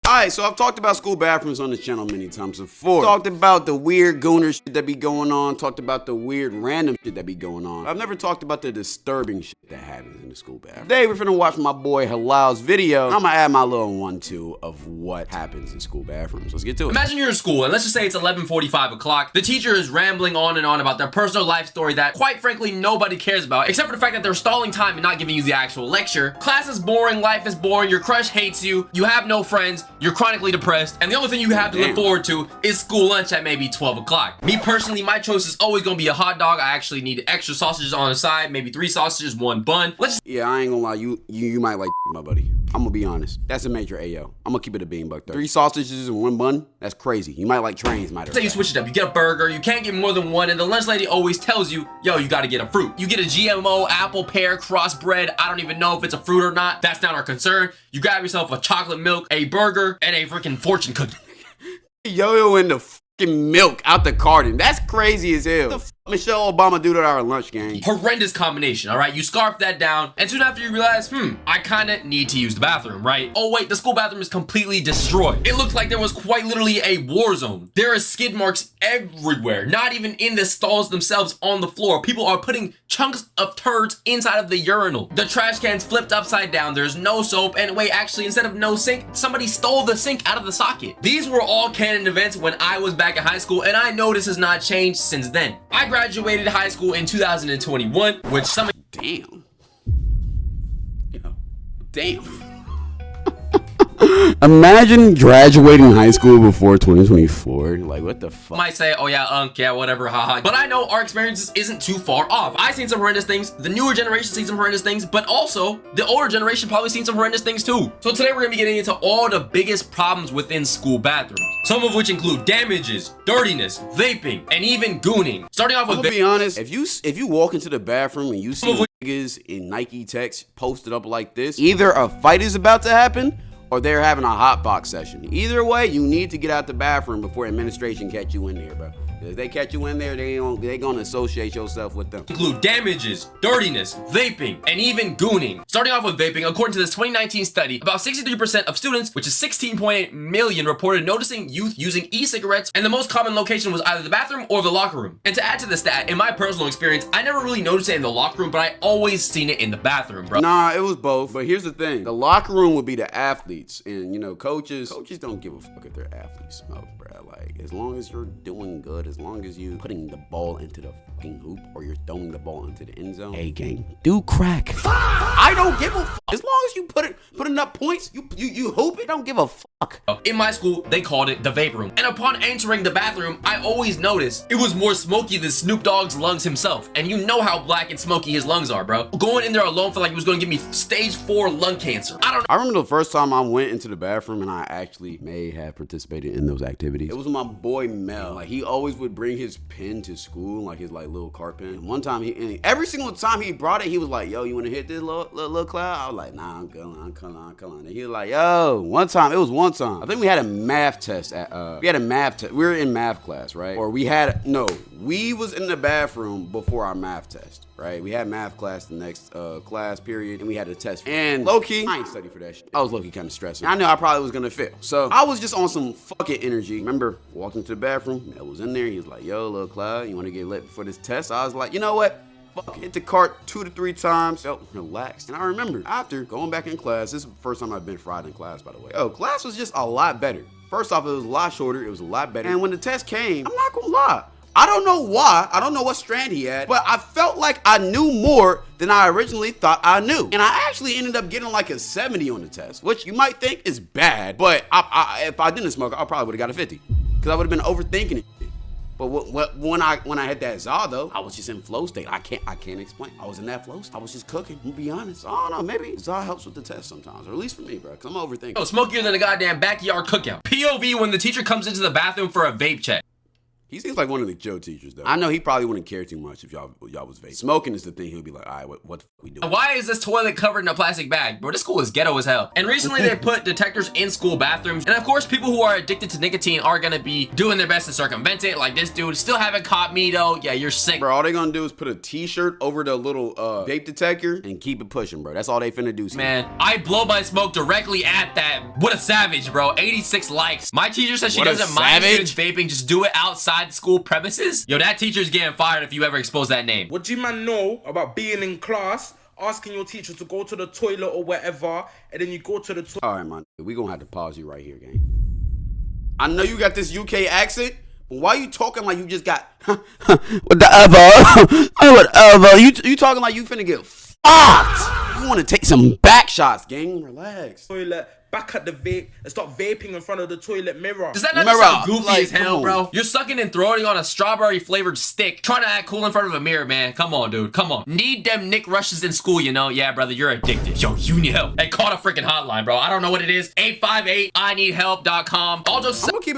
Alright, so I've talked about school bathrooms on the channel many times before. Talked about the weird gooner shit that be going on. Talked about the weird random shit that be going on. I've never talked about the disturbing shit that happens in the school bathroom. Today we're finna watch my boy Halal's video. I'm gonna add my little 1-2 of what happens in school bathrooms. Let's get to it. Imagine you're in school and let's just say it's 11:45 o'clock. The teacher is rambling on and on about their personal life story that quite frankly nobody cares about, except for the fact that they're stalling time and not giving you the actual lecture. Class is boring, life is boring, your crush hates you, you have no friends, you're chronically depressed, and the only thing you have to look forward to is school lunch at maybe 12 o'clock. Me personally, my choice is always gonna be a hot dog. I actually need extra sausages on the side, maybe 3 sausages, 1 bun. Yeah, I ain't gonna lie, you might like my buddy. I'm gonna be honest. That's a major AO. I'm gonna keep it a bean buck though. 3 sausages and 1 bun? That's crazy. You might like trains, matter of fact. Say you switch it up. You get a burger, you can't get more than 1, and the lunch lady always tells you, yo, you gotta get a fruit. You get a GMO, apple, pear, crossbred. I don't even know if it's a fruit or not. That's not our concern. You grab yourself a chocolate milk, a burger, and a freaking fortune cookie. Yo in the fucking milk out the carton. That's crazy as hell. What the Michelle Obama do to our lunch gang? Horrendous combination, all right? You scarf that down, and soon after you realize, I kinda need to use the bathroom, right? Oh wait, the school bathroom is completely destroyed. It looks like there was quite literally a war zone. There are skid marks everywhere, not even in the stalls themselves on the floor. People are putting chunks of turds inside of the urinal. The trash can's flipped upside down, there's no soap, and wait, actually, instead of no sink, somebody stole the sink out of the socket. These were all canon events when I was back in high school, and I know this has not changed since then. I graduated high school in 2021, which some— Damn. Damn. Imagine graduating high school before 2024. Like, what the fuck? Might say, oh yeah, yeah, whatever, haha. But I know our experiences isn't too far off. I've seen some horrendous things. The newer generation seen some horrendous things, but also the older generation probably seen some horrendous things too. So today we're gonna be getting into all the biggest problems within school bathrooms. Some of which include damages, dirtiness, vaping, and even gooning. Starting off with— I'm gonna be honest, if you walk into the bathroom and you see niggas in Nike Techs posted up like this, either a fight is about to happen or they're having a hot box session. Either way, you need to get out the bathroom before administration catch you in there, bro. If they catch you in there, they gonna associate yourself with them. Include damages, dirtiness, vaping, and even gooning. Starting off with vaping, according to this 2019 study, about 63% of students, which is 16.8 million, reported noticing youth using e-cigarettes, and the most common location was either the bathroom or the locker room. And to add to the stat, in my personal experience, I never really noticed it in the locker room, but I always seen it in the bathroom, bro. Nah, it was both. But here's the thing: the locker room would be the athletes, and you know, coaches don't give a fuck if their athletes smoke, bro. Like, as long as you're doing good, as long as you putting the ball into the fucking hoop or you're throwing the ball into the end zone, hey gang, do crack. I don't give a fuck. As long as you put enough points, you hoop it. Don't give a fuck. In my school, they called it the vape room. And upon entering the bathroom, I always noticed it was more smoky than Snoop Dogg's lungs himself. And you know how black and smoky his lungs are, bro. Going in there alone felt like it was gonna give me stage 4 lung cancer. I remember the first time I went into the bathroom and I actually may have participated in those activities. It was my boy Mel. Like, he always would bring his pen to school, like his little car pen. And one time every single time he brought it, he was like, yo, you wanna hit this little cloud? I was like, nah, I'm coming. And he was like, yo, one time, I think we had a math test we were in math class, right? Or we was in the bathroom before our math test, right? We had math class the next class period, and we had a test. And low-key, I ain't studied for that shit. I was low-key kind of stressing. I knew I probably was gonna fail. So I was just on some fucking energy. Remember, walked into the bathroom, Mel was in there, he was like, yo, little Cloud, you wanna get lit before this test? I was like, you know what? Fuck, hit the cart 2 to 3 times, felt relaxed. And I remember after going back in class, this is the first time I've been fried in class, by the way. Class was just a lot better. First off, it was a lot shorter, it was a lot better. And when the test came, I'm not gonna lie, I don't know why, I don't know what strand he had, but I felt like I knew more than I originally thought I knew. And I actually ended up getting like a 70 on the test, which you might think is bad, but if I didn't smoke, I probably would've got a 50, because I would've been overthinking it. But when I hit that ZA though, I was just in flow state. I can't explain. I was in that flow state. I was just cooking. I'm gonna be honest. I don't know. Maybe ZA helps with the test sometimes, or at least for me, bro. Cause I'm overthinking. Smokier than a goddamn backyard cookout. POV when the teacher comes into the bathroom for a vape check. He seems like one of the chill teachers, though. I know he probably wouldn't care too much if y'all was vaping. Smoking is the thing. He'll be like, all right, what the fuck we doing? Why is this toilet covered in a plastic bag? Bro, this school is ghetto as hell. And recently they put detectors in school bathrooms. And of course, people who are addicted to nicotine are gonna be doing their best to circumvent it. Like this dude still haven't caught me though. Yeah, you're sick. Bro, all they gonna do is put a t-shirt over the little vape detector and keep it pushing, bro. That's all they finna do. Man, I blow my smoke directly at that. What a savage, bro. 86 likes. My teacher says she doesn't mind students vaping, just do it outside school premises. Yo, that teacher's getting fired if you ever expose that name. What do you man know about being in class, asking your teacher to go to the toilet or whatever, and then you go to the toilet? All right, man. We gonna have to pause you right here, gang. I know you got this UK accent, but why you talking like you just got whatever? You talking like you finna get fucked. You wanna take some back shots, gang? Relax. Toilet. Back at the vape and start vaping in front of the toilet mirror. Does that not just sound goofy as hell, bro? You're sucking and throwing on a strawberry flavored stick, trying to act cool in front of a mirror, man. Come on, dude. Come on. Need them Nick rushes in school, you know? Yeah, brother, you're addicted. Yo, you need help. Hey, call the freaking hotline, bro. I don't know what it is. 858-I-need-help.com. I'm gonna keep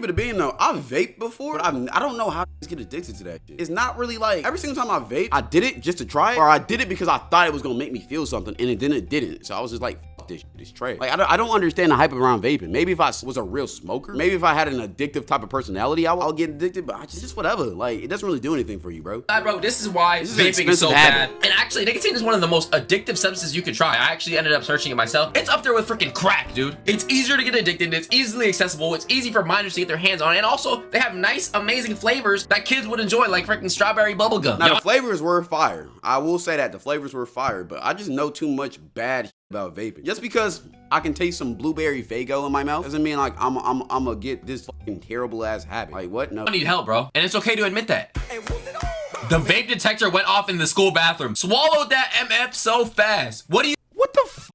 it a bean though. I've vaped before, but I don't know how to get addicted to that shit. It's not really like every single time I vape, I did it just to try it, or I did it because I thought it was gonna make me feel something, and it didn't. So I was just like, fuck this shit, it's trash. Like I don't understand the hype around vaping. Maybe if I was a real smoker, maybe if I had an addictive type of personality, I'll get addicted, but I just whatever. Like, it doesn't really do anything for you, bro. Bro, this is why vaping is so bad. And actually, nicotine is one of the most addictive substances you could try. I actually ended up searching it myself. It's up there with freaking crack, dude. It's easier to get addicted. It's easily accessible. It's easy for minors to get their hands on it. And also, they have nice, amazing flavors that kids would enjoy, like freaking strawberry bubblegum. Now, the flavors were fire. I will say that. The flavors were fire, but I just know too much bad about vaping. Just because I can taste some blueberry Faygo in my mouth doesn't mean like I'm gonna get this fucking terrible ass habit. Like what? No. I need help, bro. And it's okay to admit that. The vape detector went off in the school bathroom. Swallowed that MF so fast. What the f?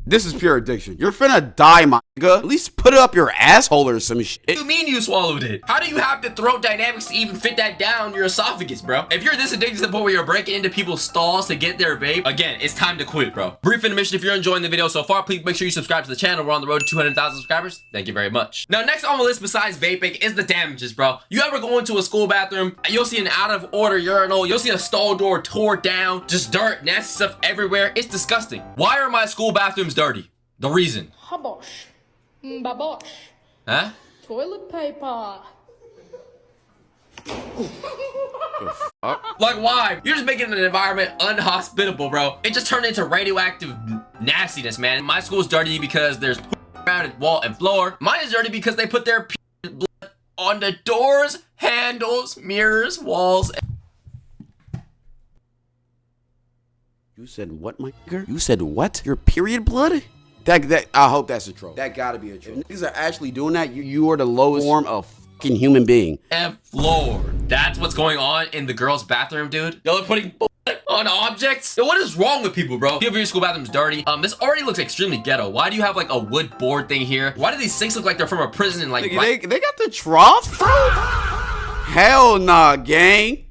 This is pure addiction. You're finna die, my nigga. At least put it up your asshole or some shit. What do you mean you swallowed it? How do you have the throat dynamics to even fit that down your esophagus, bro? If you're this addicted to the point where you're breaking into people's stalls to get their vape, again, it's time to quit, bro. Brief intermission. If you're enjoying the video so far, please make sure you subscribe to the channel. We're on the road to 200,000 subscribers. Thank you very much. Now, next on the list besides vaping is the damages, bro. You ever go into a school bathroom, you'll see an out of order urinal, you'll see a stall door tore down, just dirt, nasty stuff everywhere. It's disgusting. Why are my school bathrooms dirty? The reason. Habosh. Babosh. Huh? Toilet paper. Like why? You're just making an environment unhospitable, bro. It just turned into radioactive nastiness, man. My school's dirty because there's around the wall and floor. Mine is dirty because they put their blood on the doors, handles, mirrors, walls. You said what, my nigga? You said what? Your period blood? That I hope that's a troll. That gotta be a troll. If niggas are actually doing that, you are the lowest form of fucking human being. And floor. That's what's going on in the girls' bathroom, dude. Y'all are putting on objects. Yo, what is wrong with people, bro? If your school bathroom's dirty. This already looks extremely ghetto. Why do you have like a wood board thing here? Why do these sinks look like they're from a prison and like they got the troughs, bro? Hell nah, gang.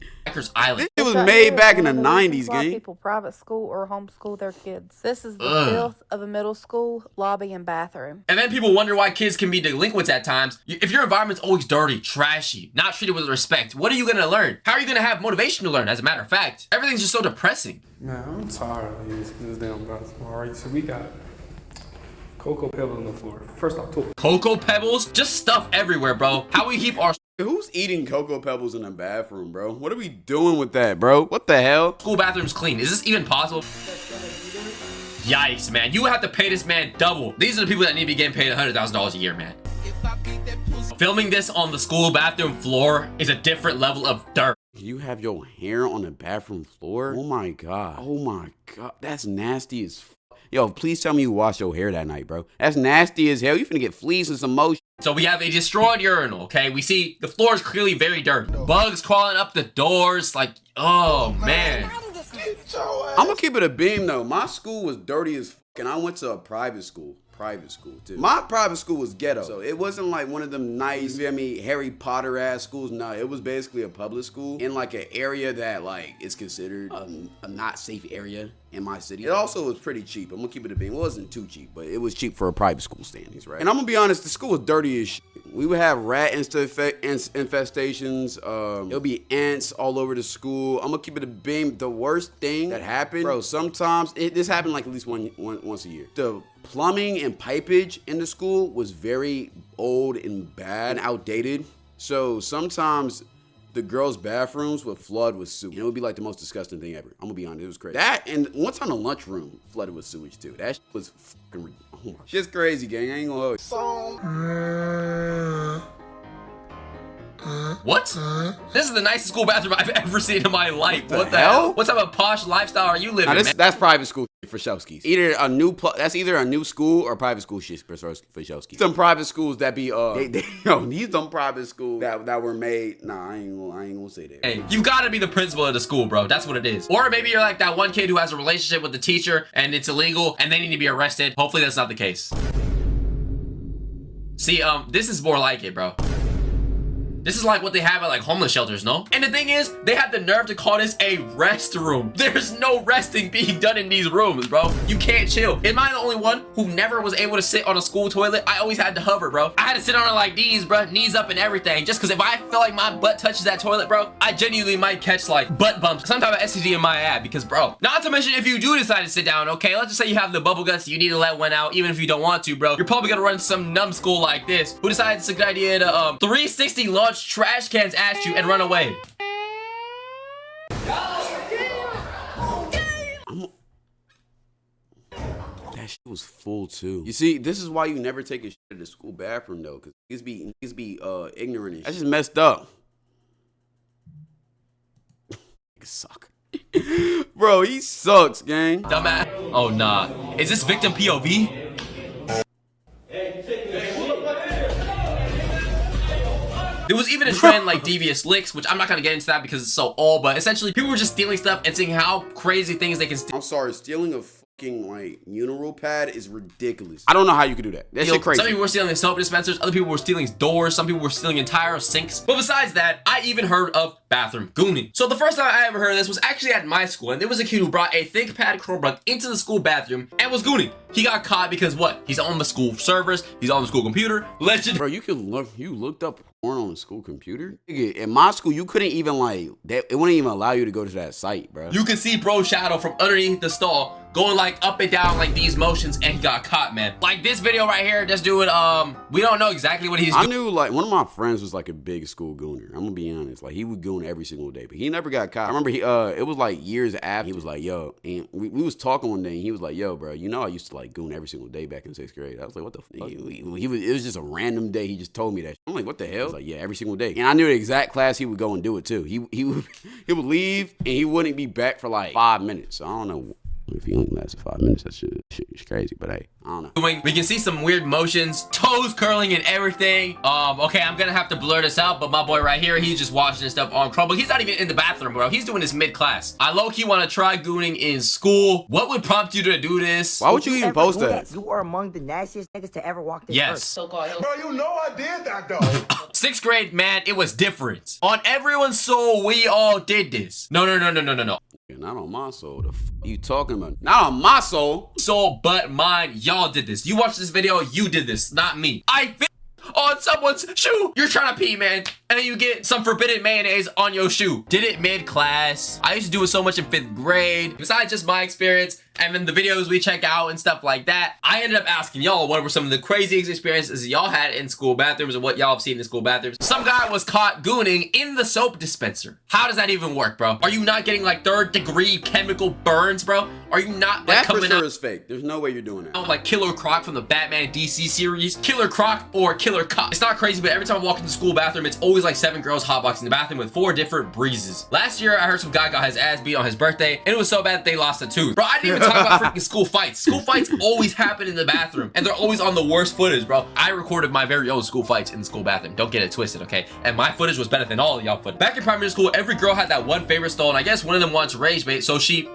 Island. It was made back in the 90s, gang. People private school or homeschool their kids. This is the filth of a middle school lobby and bathroom. And then people wonder why kids can be delinquents at times. If your environment's always dirty, trashy, not treated with respect, what are you gonna learn? How are you gonna have motivation to learn? As a matter of fact, everything's just so depressing. Man, I'm tired of this damn basketball. All right, so we got Cocoa Pebbles on the floor. First off, Cocoa Pebbles? Just stuff everywhere, bro. How we keep our Who's eating Cocoa Pebbles in the bathroom, bro? What are we doing with that, bro? What the hell? school bathrooms clean? Is this even possible? Yikes, man. You have to pay this man double. These are the people that need to be getting paid $100,000 a year, man. Filming this on the school bathroom floor is a different level of dirt. You have your hair on the bathroom floor? Oh my god. Oh my god. That's nasty as f. Yo, please tell me you wash your hair that night, bro. That's nasty as hell. You finna get fleas and some motion. So we have a destroyed urinal, okay? We see the floor is clearly very dirty. Bugs crawling up the doors, like, oh man. I'm gonna keep it a beam though. My school was dirty as f, and I went to a private school too. My private school was ghetto, so it wasn't like one of them nice, you feel me, Harry Potter ass schools. No, it was basically a public school in like an area that like is considered a not safe area. in my city. It also was pretty cheap. I'm gonna keep it a bean. It wasn't too cheap, but it was cheap for a private school standings, right? And I'm gonna be honest, the school was dirty as shit. We would have rat infestations. There'll be ants all over the school. I'm gonna keep it a beam. The worst thing that happened, bro, sometimes, this happened like at least once a year. The plumbing and pipage in the school was very old and bad and outdated. So sometimes the girls' bathrooms would flood with sewage. And it would be like the most disgusting thing ever. I'm gonna be honest, it was crazy. That, and one time the lunchroom flooded with sewage too. That shit was fucking, oh my, shit's crazy, gang. I ain't gonna hold you. What? This is the nicest school bathroom I've ever seen in my life. What the hell? What type of posh lifestyle are you living, man? That's private school for Showskis. That's either a new school or private school shit for Showskis. Some private schools that be these some private schools that were made. Nah, I ain't gonna say that. Hey, you gotta be the principal of the school, bro. That's what it is. Or maybe you're like that one kid who has a relationship with the teacher and it's illegal and they need to be arrested. Hopefully that's not the case. See, this is more like it, bro. This is like what they have at like homeless shelters, no? And the thing is, they had the nerve to call this a restroom. There's no resting being done in these rooms, bro. You can't chill. Am I the only one who never was able to sit on a school toilet? I always had to hover, bro. I had to sit on it like these, bro, knees up and everything. Just because if I feel like my butt touches that toilet, bro, I genuinely might catch like butt bumps, some type of STD in my ab. Because, bro, not to mention if you do decide to sit down, okay, let's just say you have the bubble guts, you need to let one out, even if you don't want to, bro. You're probably gonna run some numbskull like this who decides it's a good idea to 360 launch trash cans at you and run away. That shit was full too. You see, this is why you never take a shit at the school bathroom though, because niggas be ignorant and shit. That's just messed up. Niggas suck. Bro, he sucks, gang. Dumbass. Oh nah. Is this victim POV? There was even a trend like devious licks, which I'm not gonna get into that because it's so old, but essentially people were just stealing stuff and seeing how crazy things they can steal. I'm sorry, stealing a fucking like urinal pad is ridiculous. I don't know how you could do that. That shit crazy. Some people were stealing soap dispensers, other people were stealing doors, some people were stealing entire sinks. But besides that, I even heard of bathroom gooning. So the first time I ever heard of this was actually at my school, and there was a kid who brought a ThinkPad Chromebook into the school bathroom and was gooning. He got caught because what? He's on the school servers, he's on the school computer. Legend. Bro, you looked up porn on the school computer? Nigga, in my school, you couldn't even like, it wouldn't even allow you to go to that site, bro. You could see bro shadow from underneath the stall going like up and down like these motions, and he got caught, man. Like this video right here, this dude, we don't know exactly what he's doing. I knew like one of my friends was like a big school gooner. I'm gonna be honest, like he would goon every single day, but he never got caught. I remember it was like years after he was like, yo, and we was talking one day and he was like, yo, bro, you know I used to like goon every single day back in 6th grade. I was like, what the fuck? It was just a random day. He just told me that. I'm like, what the hell? He was like, yeah, every single day. And I knew the exact class he would go and do it too. He would leave and he wouldn't be back for like 5 minutes. So I don't know. If he only lasted 5 minutes, that shit is crazy, but hey, I don't know. We can see some weird motions, toes curling and everything. Okay, I'm gonna have to blur this out, but my boy right here, he's just watching this stuff on Chromebook. He's not even in the bathroom, bro. He's doing this mid-class. I low-key want to try gooning in school. What would prompt you to do this? Why would you even post that? You are among the nastiest niggas to ever walk this earth. Yes. Bro, you know I did that though. 6th grade, man, it was different. On everyone's soul, we all did this. No. Not on my soul. The f you talking about? Not on my soul. Soul, but mine. Y'all did this. You watched this video, you did this, not me. I fit on someone's shoe. You're trying to pee, man, and then you get some forbidden mayonnaise on your shoe. Did it mid-class. I used to do it so much in 5th grade. Besides just my experience, and then the videos we check out and stuff like that, I ended up asking y'all what were some of the craziest experiences y'all had in school bathrooms and what y'all have seen in school bathrooms. Some guy was caught gooning in the soap dispenser. How does that even work, bro? Are you not getting like 3rd-degree chemical burns, bro? Are you not like that coming for sure out is fake? There's no way you're doing that. like Killer Croc from the Batman DC series? Killer Croc or Killer Cop? It's not crazy, but every time I walk into the school bathroom, it's always like 7 girls hotboxing the bathroom with 4 different breezes. Last year, I heard some guy got his ass beat on his birthday, and it was so bad that they lost a tooth. Bro, I didn't even talk about freaking school fights. School fights always happen in the bathroom, and they're always on the worst footage, bro. I recorded my very own school fights in the school bathroom. Don't get it twisted, okay? And my footage was better than all of y'all footage. Back in primary school, every girl had that one favorite stall, and I guess one of them wanted to rage bait, so she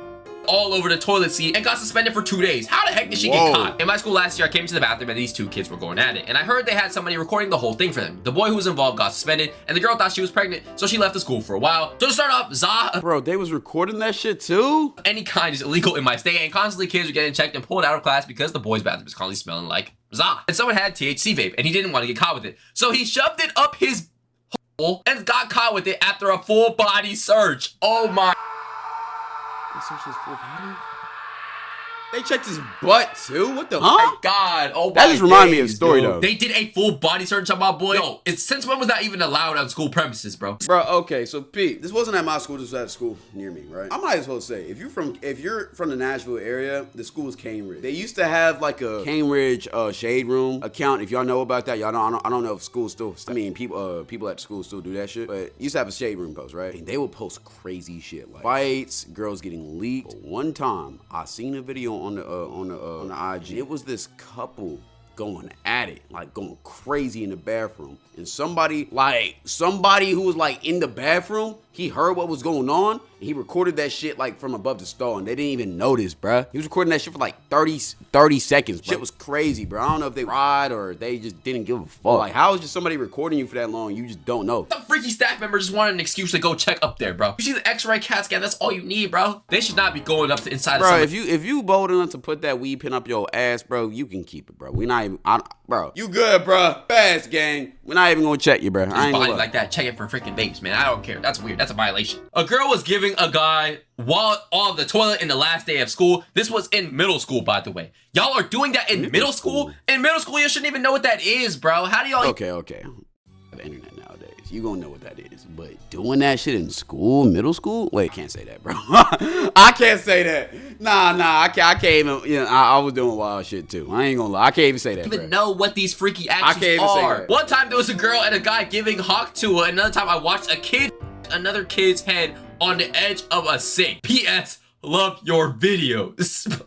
all over the toilet seat and got suspended for 2 days. How the heck did she get caught? In my school last year, I came to the bathroom and these two kids were going at it. And I heard they had somebody recording the whole thing for them. The boy who was involved got suspended and the girl thought she was pregnant, so she left the school for a while. So to start off, Bro, they was recording that shit too? Any kind is illegal in my state, and constantly kids are getting checked and pulled out of class because the boys' bathroom is constantly smelling like za. And someone had THC vape and he didn't want to get caught with it. So he shoved it up his hole and got caught with it after a full body search. Oh my. They searched his full body? They checked his butt too? What the my God. Oh my That just reminded me of a days, story dude. though. They did a full body search on my boy. Yo, since when was that even allowed on school premises, bro? Bro, okay, so Pete, this wasn't at my school, this was at a school near me, right? I might as well say, if you're from the Nashville area, the school is Cambridge. They used to have like a Cambridge shade room account. If y'all know about that, y'all know I don't know if schools still, I mean people at school still do that shit, but used to have a shade room post, right? And they would post crazy shit like fights, girls getting leaked. But one time I seen a video on the IG. It was this couple going at it, like going crazy in the bathroom. And somebody who was like in the bathroom, he heard what was going on and he recorded that shit like from above the stall and they didn't even notice, bruh. He was recording that shit for like 30 seconds. Shit was crazy, bro. I don't know if they lied or they just didn't give a fuck. Like, how is just somebody recording you for that long? You just don't know. Some freaky staff member just wanted an excuse to go check up there, bro. You see the X-ray CAT scan, that's all you need, bro. They should not be going up to inside bro, of if you bold enough to put that weed pin up your ass, bro, you can keep it, bro. We not even, bro. You good, bro. Fast, gang. We're not even gonna check you, bro. I ain't body gonna like that, check it for freaking vapes, man. I don't care. That's weird. That's a violation. A girl was giving a guy while on the toilet in the last day of school. This was in middle school, by the way. Y'all are doing that in middle school? In middle school, you shouldn't even know what that is, bro. How do y'all... Okay. The internet nowadays, you gonna know what that is. But doing that shit in school, middle school? Wait, I can't say that, bro. I can't say that. Nah, I can't even, you know, I was doing wild shit too. I ain't gonna lie. I can't even say that, even bro. know what these freaky actions are. One time there was a girl and a guy giving hock to her. Another time I watched a kid another kid's head on the edge of a sink. P.S. Love your videos.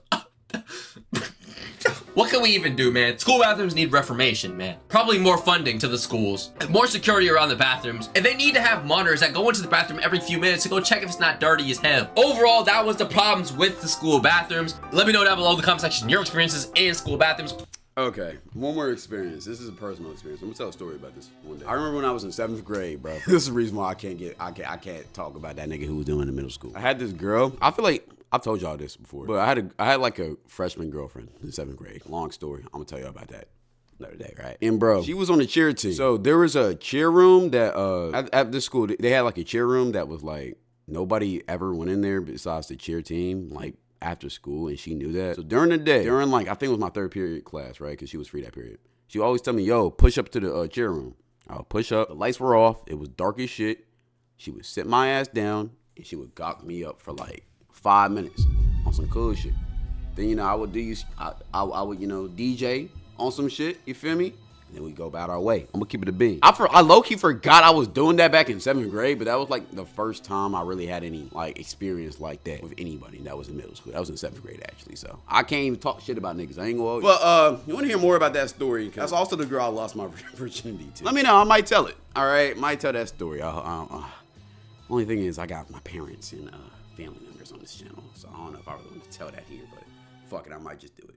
What can we even do, man? School bathrooms need reformation, man. Probably more funding to the schools, more security around the bathrooms, and they need to have monitors that go into the bathroom every few minutes to go check if it's not dirty as hell. Overall, that was the problems with the school bathrooms. Let me know down below in the comment section your experiences in school bathrooms. Okay, one more experience. This is a personal experience. I'm gonna tell a story about this one day. I remember when I was in 7th grade, bro. This is the reason why I can't talk about that nigga who was doing it in middle school. I had this girl. I feel like I've told y'all this before, but I had like a freshman girlfriend in 7th grade. Long story. I'm gonna tell you about that another day, right? And bro, she was on the cheer team. So there was a cheer room that at this school they had like a cheer room that was like nobody ever went in there besides the cheer team, like after school, and she knew that. So during the day, like I think it was my 3rd period class, right? Because she was free that period. She would always tell me, "Yo, push up to the cheer room." I would push up. The lights were off. It was dark as shit. She would sit my ass down and she would gawk me up for like 5 minutes on some cool shit. Then, you know, I would you know, DJ on some shit, you feel me? And then we go about our way. I'm gonna keep it a bean. I low-key forgot I was doing that back in 7th grade, but that was like the first time I really had any like experience like that with anybody that was in middle school. That was in 7th grade actually, so I can't even talk shit about niggas. I ain't gonna. But you wanna hear more about that story? That's also the girl I lost my virginity to. Let me know, I might tell it. All right, might tell that story. Only thing is I got my parents and family members on this channel, so I don't know if I really want to tell that here, but fuck it, I might just do it.